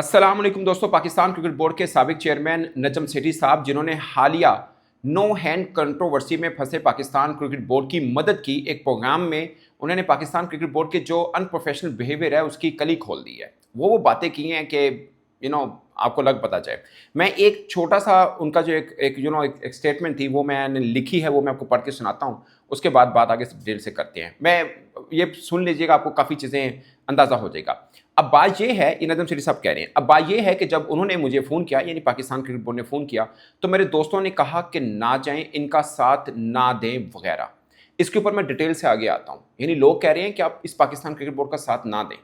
अस्सलाम वालेकुम दोस्तों। पाकिस्तान क्रिकेट बोर्ड के साबिक चेयरमैन नजम सेठी साहब, जिन्होंने हालिया नो हैंड कंट्रोवर्सी में फंसे पाकिस्तान क्रिकेट बोर्ड की मदद की, एक प्रोग्राम में उन्होंने पाकिस्तान क्रिकेट बोर्ड के जो अनप्रोफेशनल बिहेवियर है उसकी कली खोल दी है। वो बातें की हैं कि आपको लग पता जाए। मैं एक छोटा सा उनका जो एक स्टेटमेंट थी वो मैंने लिखी है, वो मैं आपको पढ़ के सुनाता हूँ। उसके बाद बात आगे डिटेल से करते हैं। मैं ये सुन लीजिएगा, आपको काफ़ी चीज़ें अंदाज़ा हो जाएगा। अब बात ये है, ये नजम शरीफ साहब कह रहे हैं, अब बात ये है कि जब उन्होंने मुझे फ़ोन किया, यानी पाकिस्तान क्रिकेट बोर्ड ने फ़ोन किया, तो मेरे दोस्तों ने कहा कि ना जाएं, इनका साथ ना दें वगैरह। इसके ऊपर मैं डिटेल से आगे आता हूं। यानी लोग कह रहे हैं कि आप इस पाकिस्तान क्रिकेट बोर्ड का साथ ना दें।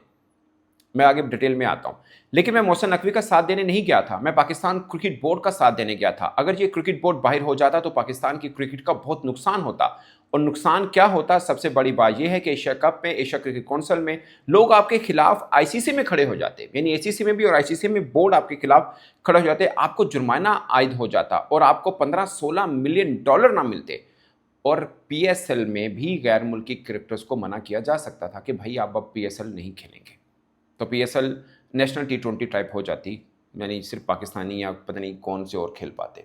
मैं आगे डिटेल में आता हूं। लेकिन मैं मोहसिन नकवी का साथ देने नहीं गया था, मैं पाकिस्तान क्रिकेट बोर्ड का साथ देने गया था। अगर ये क्रिकेट बोर्ड बाहर हो जाता तो पाकिस्तान की क्रिकेट का बहुत नुकसान होता। और नुकसान क्या होता? सबसे बड़ी बात यह है कि एशिया कप में, एशिया क्रिकेट काउंसिल में लोग आपके खिलाफ आईसीसी में खड़े हो जाते, यानी एसीसी में भी और आईसीसी में बोर्ड आपके खिलाफ खड़े हो जाते, आपको जुर्माना आयद हो जाता और आपको 15-16 मिलियन डॉलर ना मिलते। और पीएसएल में भी गैर मुल्की क्रिकेटर्स को मना किया जा सकता था कि भाई आप अब पीएसएल नहीं खेलेंगे। तो पीएसएल नेशनल टी20 टाइप हो जाती, यानी सिर्फ पाकिस्तानी या पता नहीं कौन से और खेल पाते।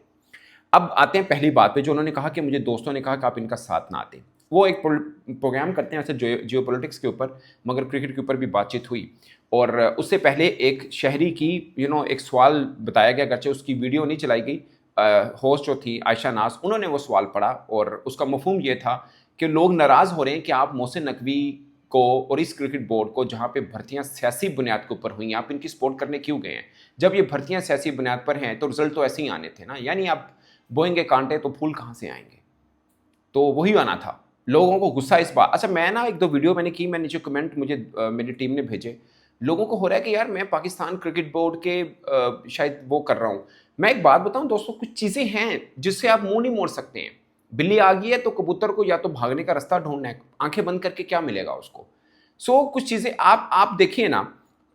अब आते हैं पहली बात पे, जो उन्होंने कहा कि मुझे दोस्तों ने कहा कि आप इनका साथ ना दें। वो एक प्रोग्राम करते हैं ऐसे जियोपॉलिटिक्स के ऊपर, मगर क्रिकेट के ऊपर भी बातचीत हुई। और उससे पहले एक शहरी की एक सवाल बताया गया, अगरचे उसकी वीडियो नहीं चलाई गई। होस्ट जो थी आयशा नाज, उन्होंने वो सवाल पढ़ा और उसका मफहूम ये था कि लोग नाराज़ हो रहे हैं कि आप मोहसिन नकवी को और इस क्रिकेट बोर्ड को, जहाँ पे भर्तियां सियासी बुनियाद के ऊपर हुई हैं, आप इनकी सपोर्ट करने क्यों गए हैं? जब ये भर्तियां सियासी बुनियाद पर हैं तो रिजल्ट तो ऐसे ही आने थे ना, यानी आप बोएंगे कांटे तो फूल कहाँ से आएंगे? तो वही आना था। लोगों को गुस्सा इस बात। अच्छा, मैं ना एक दो वीडियो मैंने की, मैं नीचे कमेंट मुझे मेरी टीम ने भेजे। लोगों को हो रहा है कि यार मैं पाकिस्तान क्रिकेट बोर्ड के शायद वो कर रहा हूँ। मैं एक बात बताऊं दोस्तों, कुछ चीज़ें हैं जिससे आप मुंह नहीं मोड़ सकते हैं। बिल्ली आ गई है तो कबूतर को या तो भागने का रास्ता ढूंढना है, आंखें बंद करके क्या मिलेगा उसको? कुछ चीज़ें आप देखिए ना,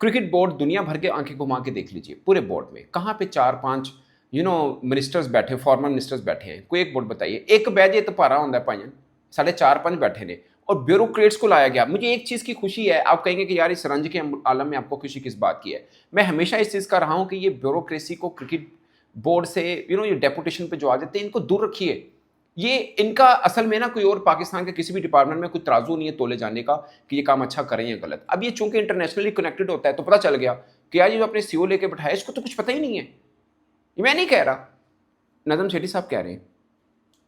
क्रिकेट बोर्ड दुनिया भर के आंखें घुमा के देख लीजिए, पूरे बोर्ड में कहाँ पे 4-5 मिनिस्टर्स बैठे, फॉर्मर मिनिस्टर्स बैठे हैं। कोई एक बोर्ड बताइए, एक बैजे तो पारा होता है भाईजान, साढ़े 4-5 बैठे ने और ब्यूरोक्रेट्स को लाया गया। मुझे एक चीज़ की खुशी है, आप कहेंगे कि यार इस रंज के आलम में आपको खुशी किस बात की है? मैं हमेशा इस चीज़ का रहा हूँ कि ये ब्यूरोक्रेसी को क्रिकेट बोर्ड से ये डेपुटेशन पे जो आ जाते हैं, इनको दूर रखिए। ये इनका असल में ना कोई और पाकिस्तान के किसी भी डिपार्टमेंट में कोई तराजू नहीं है तोले जाने का कि ये काम अच्छा करें या गलत। अब ये चूंकि इंटरनेशनली कनेक्टेड होता है तो पता चल गया कि यार ये जो अपने सीओ लेके बैठाया इसको तो कुछ पता ही नहीं है। ये मैं नहीं कह रहा, नजम सेठी साहब कह रहे हैं।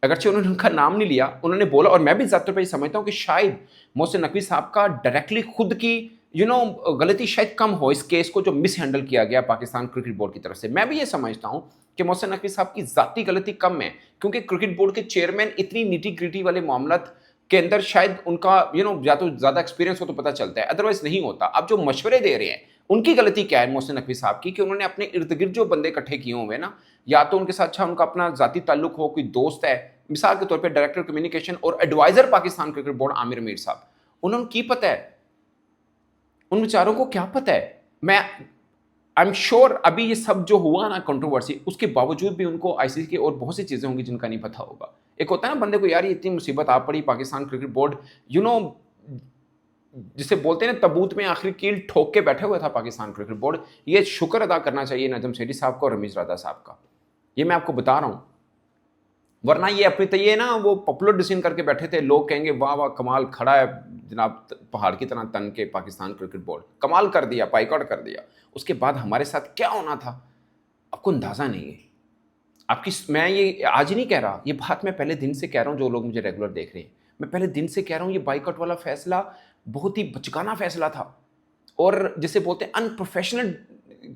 अगरचे उन्होंने उनका नाम नहीं लिया, उन्होंने बोला, और मैं भी ज़्यादातर पे समझता हूँ कि शायद मोहसिन नकवी साहब का डायरेक्टली खुद की गलती शायद कम हो इस केस को जो मिस हैंडल किया गया पाकिस्तान क्रिकेट बोर्ड की तरफ से। मैं भी ये समझता हूँ कि मोहसिन नकवी साहब की ज़ाती गलती कम है, क्योंकि क्रिकेट बोर्ड के चेयरमैन इतनी नीटी ग्रिटी वाले मामलात के अंदर शायद उनका या तो ज़्यादा एक्सपीरियंस हो तो पता चलता है, अदरवाइज नहीं होता। अब जो मशवरे दे रहे हैं, उनकी गलती क्या है मोहसिन नकवी साहब की, कि उन्होंने अपने इर्द गिर्द जो बंदे इकट्ठे किए हुए ना, या तो उनके साथ अच्छा उनका अपना ज़ाती ताल्लुक हो, कोई दोस्त है, मिसाल के तौर पे डायरेक्टर कम्युनिकेशन और advisor Pakistan cricket board Aamir Mir साहब, उन्होंने की पता है, उन बेचारों को क्या पता है? मैं आई एम श्योर अभी ये सब जो हुआ ना कंट्रोवर्सी, उसके बावजूद भी उनको आईसीसी की और बहुत सी चीज़ें होंगी जिनका नहीं पता होगा। एक होता है ना बंदे को, यार ये इतनी मुसीबत आ पड़ी, पाकिस्तान क्रिकेट बोर्ड जिसे बोलते हैं ना तबूत में आखिरी कील ठोक के बैठे हुए था पाकिस्तान क्रिकेट बोर्ड। ये शुक्र अदा करना चाहिए नजम सेठी साहब का और रमीज राजा साहब का। ये मैं आपको बता रहा हूँ, वरना ये अपनी तय ना वो पॉपुलर डिसीजन करके बैठे थे। लोग कहेंगे वाह वाह कमाल, खड़ा है जनाब पहाड़ की तरह तन के पाकिस्तान क्रिकेट बोर्ड, कमाल कर दिया, बाइकआउट कर दिया। उसके बाद हमारे साथ क्या होना था आपको अंदाजा नहीं है। आपकी मैं ये आज नहीं कह रहा, ये बात मैं पहले दिन से कह रहा हूँ। जो लोग मुझे रेगुलर देख रहे हैं, मैं पहले दिन से कह रहा हूँ, ये बाइकआउट वाला फैसला बहुत ही बचकाना फैसला था और जिसे बोलते हैं अनप्रोफेशनल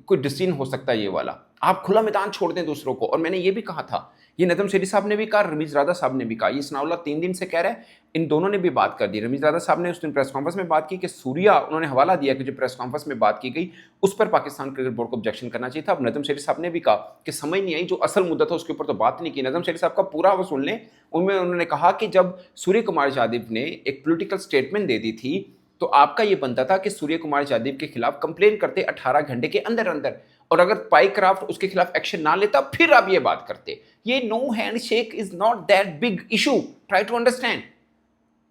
कोई डिसीजन हो सकता है ये वाला। आप खुला मैदान छोड़ दें दूसरों को। और मैंने ये भी कहा था, ये नजम सेठी साहब ने भी कहा, रमीज राजा साहब ने भी कहा, ये सनाउल्लाह 3 दिन से कह रहा है, इन दोनों ने भी बात कर दी। रमीज राजा साहब ने उस दिन प्रेस कॉन्फ्रेंस में बात की कि सूर्या, उन्होंने हवाला दिया कि जो प्रेस कॉन्फ्रेंस में बात की गई उस पर पाकिस्तान क्रिकेट बोर्ड को ऑब्जेक्शन करना चाहिए था। अब नजम सेठी साहब ने भी कहा कि समझ नहीं आई, जो असल मुद्दा था उसके ऊपर तो बात नहीं की। नजम सेठी साहब का पूरा वो सुन लें, उनमें उन्होंने कहा कि जब सूर्य कुमार यादव ने एक पॉलिटिकल स्टेटमेंट दे दी थी तो आपका ये बनता था कि सूर्य कुमार यादव के खिलाफ कंप्लेन करते 18 घंटे के अंदर अंदर, और अगर पाइक्राफ्ट उसके खिलाफ एक्शन ना लेता फिर आप ये बात करते। ये no handshake is not that big issue, try to understand.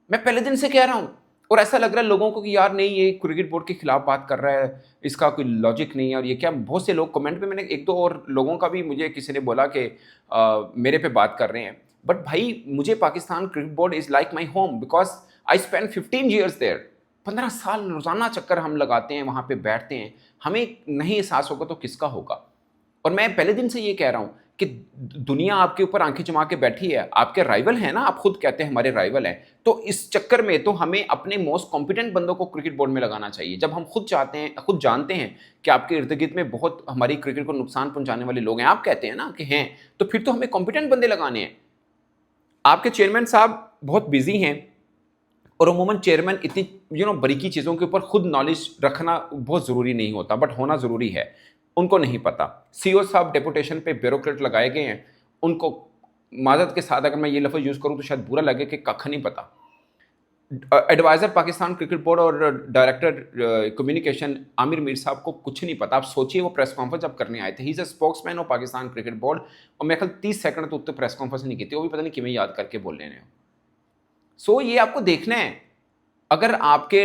मैं पहले दिन से कह रहा हूं, और ऐसा लग रहा है लोगों को कि यार नहीं, ये क्रिकेट बोर्ड के खिलाफ बात कर रहा है, इसका कोई लॉजिक नहीं है, और ये क्या। बहुत से लोग कमेंट पे, मैंने एक दो और लोगों का भी मुझे किसी ने बोला कि मेरे पे बात कर रहे हैं, बट भाई मुझे Pakistan cricket board is like my home, because I spend 15 years there. 15 साल रोज़ाना चक्कर हम लगाते हैं, वहाँ पे बैठते हैं। हमें नहीं एहसास होगा तो किसका होगा। और मैं पहले दिन से ये कह रहा हूँ कि दुनिया आपके ऊपर आंखें जमा के बैठी है, आपके राइवल हैं ना, आप खुद कहते हैं हमारे राइवल हैं, तो इस चक्कर में तो हमें अपने मोस्ट कॉम्पिटेंट बंदों को क्रिकेट बोर्ड में लगाना चाहिए। जब हम खुद चाहते हैं, खुद जानते हैं कि आपके इर्द गिर्द में बहुत हमारी क्रिकेट को नुकसान पहुंचाने वाले लोग हैं, आप कहते हैं ना कि हैं, तो फिर तो हमें कॉम्पिटेंट बंदे लगाने हैं। आपके चेयरमैन साहब बहुत बिजी हैं, और अमूमन चेयरमैन इतनी बारीकी चीज़ों के ऊपर खुद नॉलेज रखना बहुत ज़रूरी नहीं होता, बट होना ज़रूरी है। उनको नहीं पता। सीईओ साहब डेपुटेशन पे ब्यूरोक्रेट लगाए गए हैं, उनको माज़रत के साथ अगर मैं ये लफ्ज़ यूज़ करूँ तो शायद बुरा लगे कि कख नहीं पता। एडवाइज़र पाकिस्तान क्रिकेट बोर्ड और डायरेक्टर कम्युनिकेशन आमिर मीर साहब को कुछ नहीं पता। आप सोचिए, वो प्रेस कॉन्फ्रेंस जब करने आए थे, he is a spokesman of Pakistan cricket board, और मेरे ख्याल 30 सेकंड तो उत्तर प्रेस कॉन्फ्रेंस नहीं की थी, वो भी पता नहीं किमें याद करके बोल रहे हैं। सो ये आपको देखना है। अगर आपके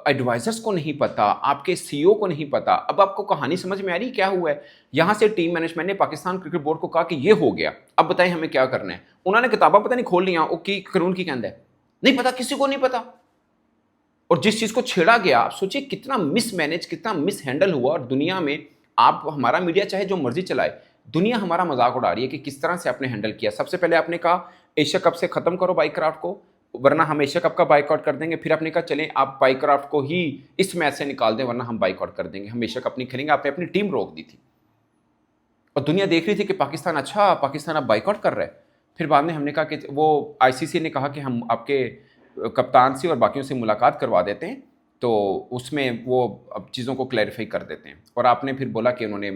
एडवाइजर्स को नहीं पता, आपके सीईओ को नहीं पता, अब आपको कहानी समझ में आ रही क्या हुआ है। यहां से टीम मैनेजमेंट ने पाकिस्तान क्रिकेट बोर्ड को कहा कि ये हो गया, अब बताएं हमें क्या करना है। उन्होंने किताबा पता नहीं खोल लिया, की कानून की कहता है, नहीं पता, किसी को नहीं पता। और जिस चीज को छेड़ा गया, आप सोचिए कितना मिसमैनेज, कितना मिस हैंडल हुआ। और दुनिया में आप, हमारा मीडिया चाहे जो मर्जी चलाए, दुनिया हमारा मजाक उड़ा रही है कि किस तरह से आपने हैंडल किया। सबसे पहले आपने कहा एशिया कप से खत्म करो बाइक्राफ्ट को, वरना हम एशिया कप का बाइकआउट कर देंगे। फिर आपने कहा चलें आप बाइक्राफ्ट को ही इस मैच से निकाल दें, वरना हम बाइकआउट कर देंगे, हम एशिया कप नहीं खेलेंगे। आपने अपनी टीम रोक दी थी, और दुनिया देख रही थी कि पाकिस्तान, अच्छा पाकिस्तान अब बाइकआउट कर रहा है। फिर बाद में हमने कहा कि वो आईसीसी ने कहा कि हम आपके कप्तान से और बाकियों से मुलाकात करवा देते हैं, तो उसमें वो अब चीज़ों को क्लैरिफाई कर देते हैं। और आपने फिर बोला कि उन्होंने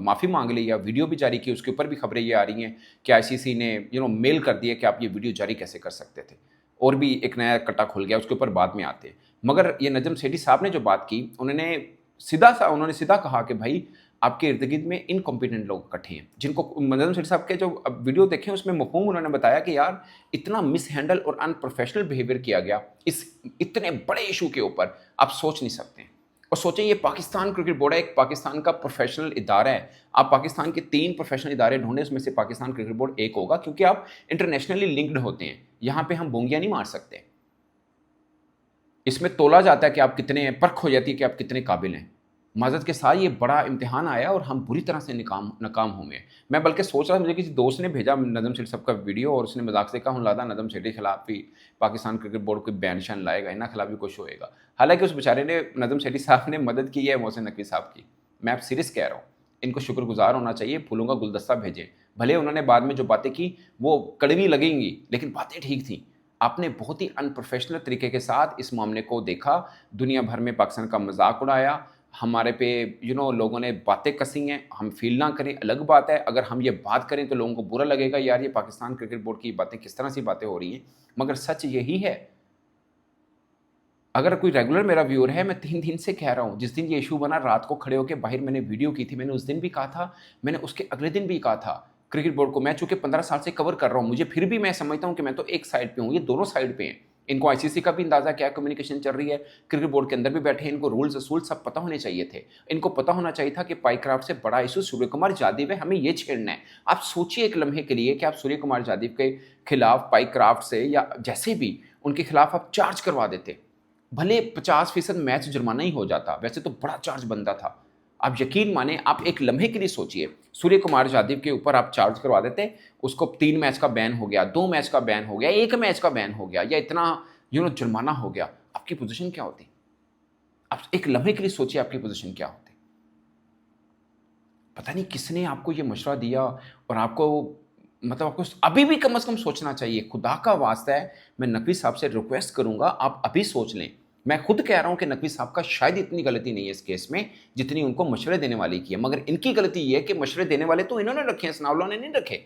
माफ़ी मांग ली या वीडियो भी जारी की, उसके ऊपर भी खबरें ये आ रही हैं कि आईसीसी ने मेल कर दिया कि आप ये वीडियो जारी कैसे कर सकते थे। और भी एक नया कट्टा खुल गया, उसके ऊपर बाद में आते हैं। मगर ये नजम सेठी साहब ने जो बात की, उन्होंने सीधा कहा कि भाई आपके इर्द गिर्द में इनकॉम्पिटेंट लोग इकट्ठे हैं, जिनको नजम सेठी साहब के जो वीडियो देखे उसमें मफहूम उन्होंने बताया कि यार इतना मिस हैंडल और अनप्रोफेशनल बिहेवियर किया गया इस इतने बड़े इशू के ऊपर, आप सोच नहीं सकते। और सोचें, ये पाकिस्तान क्रिकेट बोर्ड है, एक पाकिस्तान का प्रोफेशनल इदारा है। आप पाकिस्तान के 3 प्रोफेशनल इदारे ढूंढें, उसमें से पाकिस्तान क्रिकेट बोर्ड एक होगा, क्योंकि आप इंटरनेशनली लिंक्ड होते हैं। यहाँ पे हम बोंगियां नहीं मार सकते। इसमें तोला जाता है कि आप कितने, परख हो जाती है कि आप कितने काबिल हैं। माजरत के साथ ये बड़ा इम्तिहान आया और हम बुरी तरह से नाकाम हुए। मैं बल्कि सोच रहा था, मुझे किसी दोस्त ने भेजा नजम सेठी साहब का वीडियो, और उसने मजाक से कहा हूँ लादा नजम सेठी के खिलाफ भी पाकिस्तान क्रिकेट बोर्ड कोई बैन शैन लाएगा, इनके खिलाफ भी कुछ होएगा। हालांकि उस बेचारे ने, नजम सेठी साहब ने मदद की है मोहसिन नकवी साहब की। मैं आप सीरियस कह रहा हूँ, इनको शुक्रगुजार होना चाहिए। फूलों का गुलदस्ता भेजें। भले उन्होंने बाद में जो बातें की वो कड़वी लगेंगी, लेकिन बातें ठीक थी। आपने बहुत ही अनप्रोफेशनल तरीके के साथ इस मामले को देखा, दुनिया भर में पाकिस्तान का मजाक उड़ाया, हमारे पे लोगों ने बातें कसी हैं। हम फील ना करें अलग बात है, अगर हम ये बात करें तो लोगों को बुरा लगेगा, यार ये पाकिस्तान क्रिकेट बोर्ड की बातें किस तरह से बातें हो रही हैं। मगर सच यही है। अगर कोई रेगुलर मेरा व्यूअर है, मैं 3 दिन से कह रहा हूँ, जिस दिन ये इशू बना रात को खड़े होकर बाहर मैंने वीडियो की थी, मैंने उस दिन भी कहा था, मैंने उसके अगले दिन भी कहा था क्रिकेट बोर्ड को। मैं चूंकि 15 साल से कवर कर रहा हूँ, मुझे फिर भी मैं समझता हूँ कि मैं तो एक साइड पे हूँ, ये दोनों साइड पे हैं। इनको आईसीसी का भी अंदाजा क्या कम्युनिकेशन चल रही है, क्रिकेट बोर्ड के अंदर भी बैठे हैं, इनको रूल्स असूल सब पता होने चाहिए थे। इनको पता होना चाहिए था कि पाइक्राफ्ट से बड़ा इशू सूर्य कुमार यादव है, हमें ये छेड़ना है। आप सोचिए एक लम्हे के लिए कि आप सूर्य कुमार यादव के खिलाफ पाइक्राफ्ट से या जैसे भी उनके खिलाफ आप चार्ज करवा देते, भले 50% मैच जुर्माना ही हो जाता, वैसे तो बड़ा चार्ज बनता था। आप यकीन माने, आप एक लम्हे के लिए सोचिए, सूर्य कुमार यादव के ऊपर आप चार्ज करवा देते, उसको 3 मैच का बैन हो गया, 2 मैच का बैन हो गया, 1 मैच का बैन हो गया, या इतना जुर्माना हो गया, आपकी पोजीशन क्या होती? आप एक लम्हे के लिए सोचिए आपकी पोजीशन क्या होती। पता नहीं किसने आपको ये मशवरा दिया, और आपको आपको अभी भी कम से कम सोचना चाहिए। खुदा का वास्ता है, मैं नकवी साहब से रिक्वेस्ट करूंगा, आप अभी सोच लें। मैं खुद कह रहा हूं कि नकवी साहब का शायद इतनी गलती नहीं है इस केस में, जितनी उनको मशवरे देने वाली की है। मगर इनकी गलती ये है कि मशवरे देने वाले तो इन्होंने रखे हैं, सनाउल्लाह ने नहीं रखे।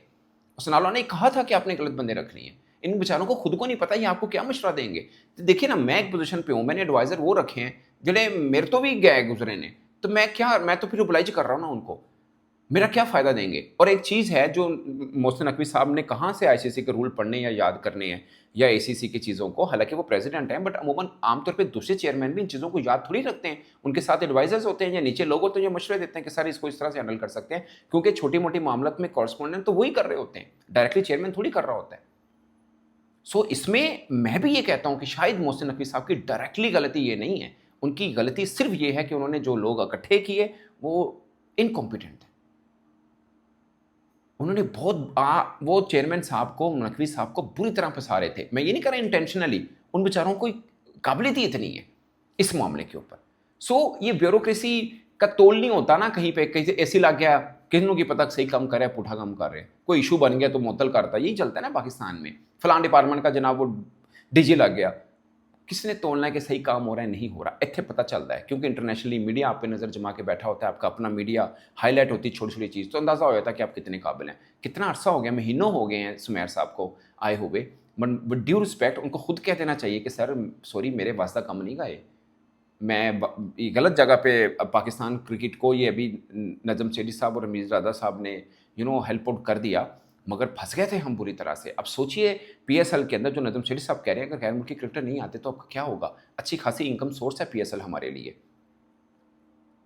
सनाउल्लाह ने कहा था कि आपने गलत बंदे रखनी है। इन बेचारों को खुद को नहीं पता ये आपको क्या मशवरा देंगे। तो देखिए ना, मैं एक पोजीशन पे हूं, मैंने एडवाइजर वो रखे हैं जिन्हें मेरे तो भी गए गुजरे ने, तो मैं तो फिर ओबलाइज कर रहा हूं ना उनको। मेरा क्या फ़ायदा देंगे? और एक चीज़ है जो मोहसिन नकवी साहब ने कहाँ से आईसीसी के रूल पढ़ने या याद करने हैं या एसीसी की चीज़ों को, हालाँकि वो प्रेज़िडेंट हैं, बट अमूमन आमतौर पे दूसरे चेयरमैन भी इन चीज़ों को याद थोड़ी रखते हैं। उनके साथ एडवाइज़र्स होते हैं या नीचे लोग होते हैं जो मशवरे देते हैं कि सर इसको इस तरह से हैंडल कर सकते हैं, क्योंकि छोटी-मोटी मामलात में कॉरेस्पोंडेंट तो वही कर रहे होते हैं, डायरेक्टली चेयरमैन थोड़ी कर रहा होता है। सो इसमें मैं भी ये कहता हूँ कि शायद मोहसिन नकवी साहब की डायरेक्टली गलती ये नहीं है। उनकी गलती सिर्फ़ ये है कि उन्होंने जो लोग इकट्ठे किए, वो इनकॉम्पिटेंट थे। उन्होंने वो चेयरमैन साहब को, नकवी साहब को बुरी तरह फँसा रहे थे। मैं ये नहीं कह रहा इंटेंशनली, उन बेचारों को काबिलियत ही इतनी है, इस मामले के ऊपर। सो ये ब्यूरोक्रेसी का तोल नहीं होता ना कहीं पे, कहीं से एसी लग गया, किन्नू की पता सही काम कर रहा है, पुठा काम कर रहे हैं। कोई इश्यू बन गया तो मुअत्तल करता है, यही चलता है ना पाकिस्तान में। फलां डिपार्टमेंट का जनाब वो डीजी लग गया। किसने तोलना है कि सही काम हो रहा है, नहीं हो रहा? इत्थे पता चलता है, क्योंकि इंटरनेशनली मीडिया आप पे नज़र जमा के बैठा होता है, आपका अपना मीडिया हाईलाइट होती है छोटी-छोटी चीज़, तो अंदाज़ा हो जाता है कि आप कितने काबिल हैं। कितना अरसा हो गया, महीनों हो गए हैं सुमैर साहब को आए हुए, बट विद ड्यू रिस्पेक्ट उनको खुद कह देना चाहिए कि सर सॉरी, मेरे वास्ता कम नहीं गए। मैं ये गलत जगह पे पाकिस्तान क्रिकेट को ये अभी नजम सेठी साहब और रमीज़ राजा साहब ने हेल्प आउट कर दिया, मगर फंस गए थे हम बुरी तरह से। अब सोचिए पीएसएल के अंदर जो नजम सेठी साहब कह रहे हैं, अगर गैर मुल्की क्रिकेटर नहीं आते तो अब क्या होगा? अच्छी खासी इनकम सोर्स है पीएसएल हमारे लिए,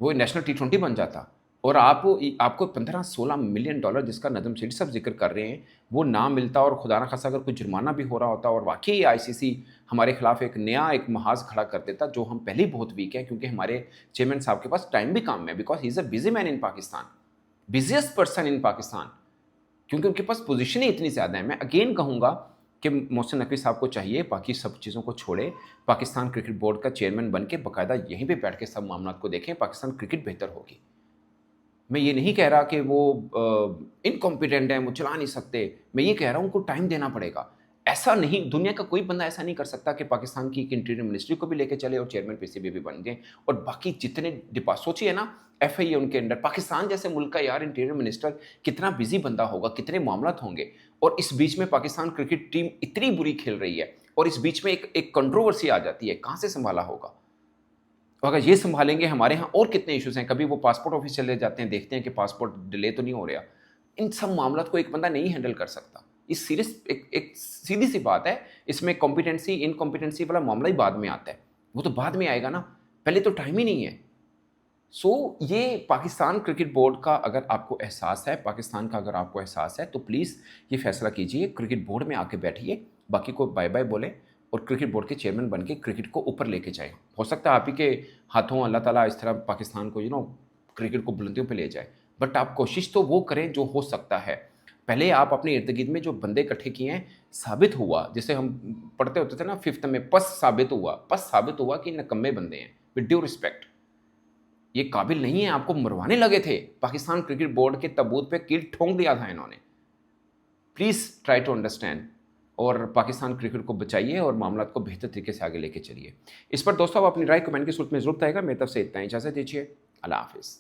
वो नेशनल टी20 बन जाता। और आपको 15-16 मिलियन डॉलर जिसका नजम सेठी साहब जिक्र कर रहे हैं, वो ना मिलता और खुदा ना खासा अगर कोई जुर्माना भी हो रहा होता और वाकई आईसीसी हमारे खिलाफ एक नया एक महाज खड़ा कर देता, जो हम पहले ही बहुत वीक हैं, क्योंकि हमारे चेयरमैन साहब के पास टाइम भी कम है, because he is a busy man in Pakistan, busiest person in Pakistan, क्योंकि उनके पास पोजीशन ही इतनी ज़्यादा है। मैं अगेन कहूँगा कि मोहसिन नकवी साहब को चाहिए बाकी सब चीज़ों को छोड़े, पाकिस्तान क्रिकेट बोर्ड का चेयरमैन बन के बाकायदा यहीं पे बैठ के सब मामला को देखें, पाकिस्तान क्रिकेट बेहतर होगी। मैं ये नहीं कह रहा कि वो इनकॉम्पिटेंट हैं, वो चला नहीं सकते। मैं ये कह रहा हूँ उनको टाइम देना पड़ेगा। ऐसा नहीं, दुनिया का कोई बंदा ऐसा नहीं कर सकता कि पाकिस्तान की एक इंटीरियर मिनिस्ट्री को भी लेके चले और चेयरमैन पीसीबी भी बन जाएँ और बाकी जितने सोचिए ना, एफआईए उनके अंडर, पाकिस्तान जैसे मुल्क का यार इंटीरियर मिनिस्टर कितना बिज़ी बंदा होगा, कितने मामलात होंगे। और इस बीच में पाकिस्तान क्रिकेट टीम इतनी बुरी खेल रही है और इस बीच में एक कंट्रोवर्सी आ जाती है, कहाँ से सँभाला होगा? तो अगर ये सँभालेंगे, हमारे यहाँ और कितने इश्यूज़ हैं, कभी वो पासपोर्ट ऑफिस चले जाते हैं, देखते हैं कि पासपोर्ट डिले तो नहीं हो रहा। इन सब मामलात को एक बंदा नहीं हैंडल कर सकता। ये सीरियस एक सीधी-सी बात है, इसमें कॉम्पिटेंसी, इनकॉम्पिटेंसी वाला मामला ही बाद में आता है। वो तो बाद में आएगा ना, पहले तो टाइम ही नहीं है। सो ये पाकिस्तान क्रिकेट बोर्ड का अगर आपको एहसास है, पाकिस्तान का अगर आपको एहसास है, तो प्लीज़ ये फैसला कीजिए, क्रिकेट बोर्ड में आके बैठिए, बाकी को बाय-बाय बोलें और क्रिकेट बोर्ड के चेयरमैन बन के क्रिकेट को ऊपर लेके जाएँ। हो सकता है आप ही के हाथों अल्लाह ताला इस तरह पाकिस्तान को क्रिकेट को बुलंदियों पे ले जाए। बट आप कोशिश तो वो करें जो हो सकता है। पहले आप अपने इर्द-गिर्द में जो बंदे इकट्ठे किए हैं, साबित हुआ, जैसे हम पढ़ते होते थे ना 5th में, पस साबित हुआ कि निकम्मे बंदे हैं, विद ड्यू रिस्पेक्ट। ये काबिल नहीं है, आपको मरवाने लगे थे। पाकिस्तान क्रिकेट बोर्ड के ताबूत पे कील ठोंक दिया था इन्होंने। प्लीज़ ट्राई टू अंडरस्टैंड और पाकिस्तान क्रिकेट को बचाइए और मामलात को बेहतर तरीके से आगे लेके चलिए। इस पर दोस्तों आप अपनी राय कमेंट की सूरत में ज़रूर बताइएगा। मेरी तरफ से इतना ही, इजाज़त दीजिए। अल्लाह हाफ़िज़।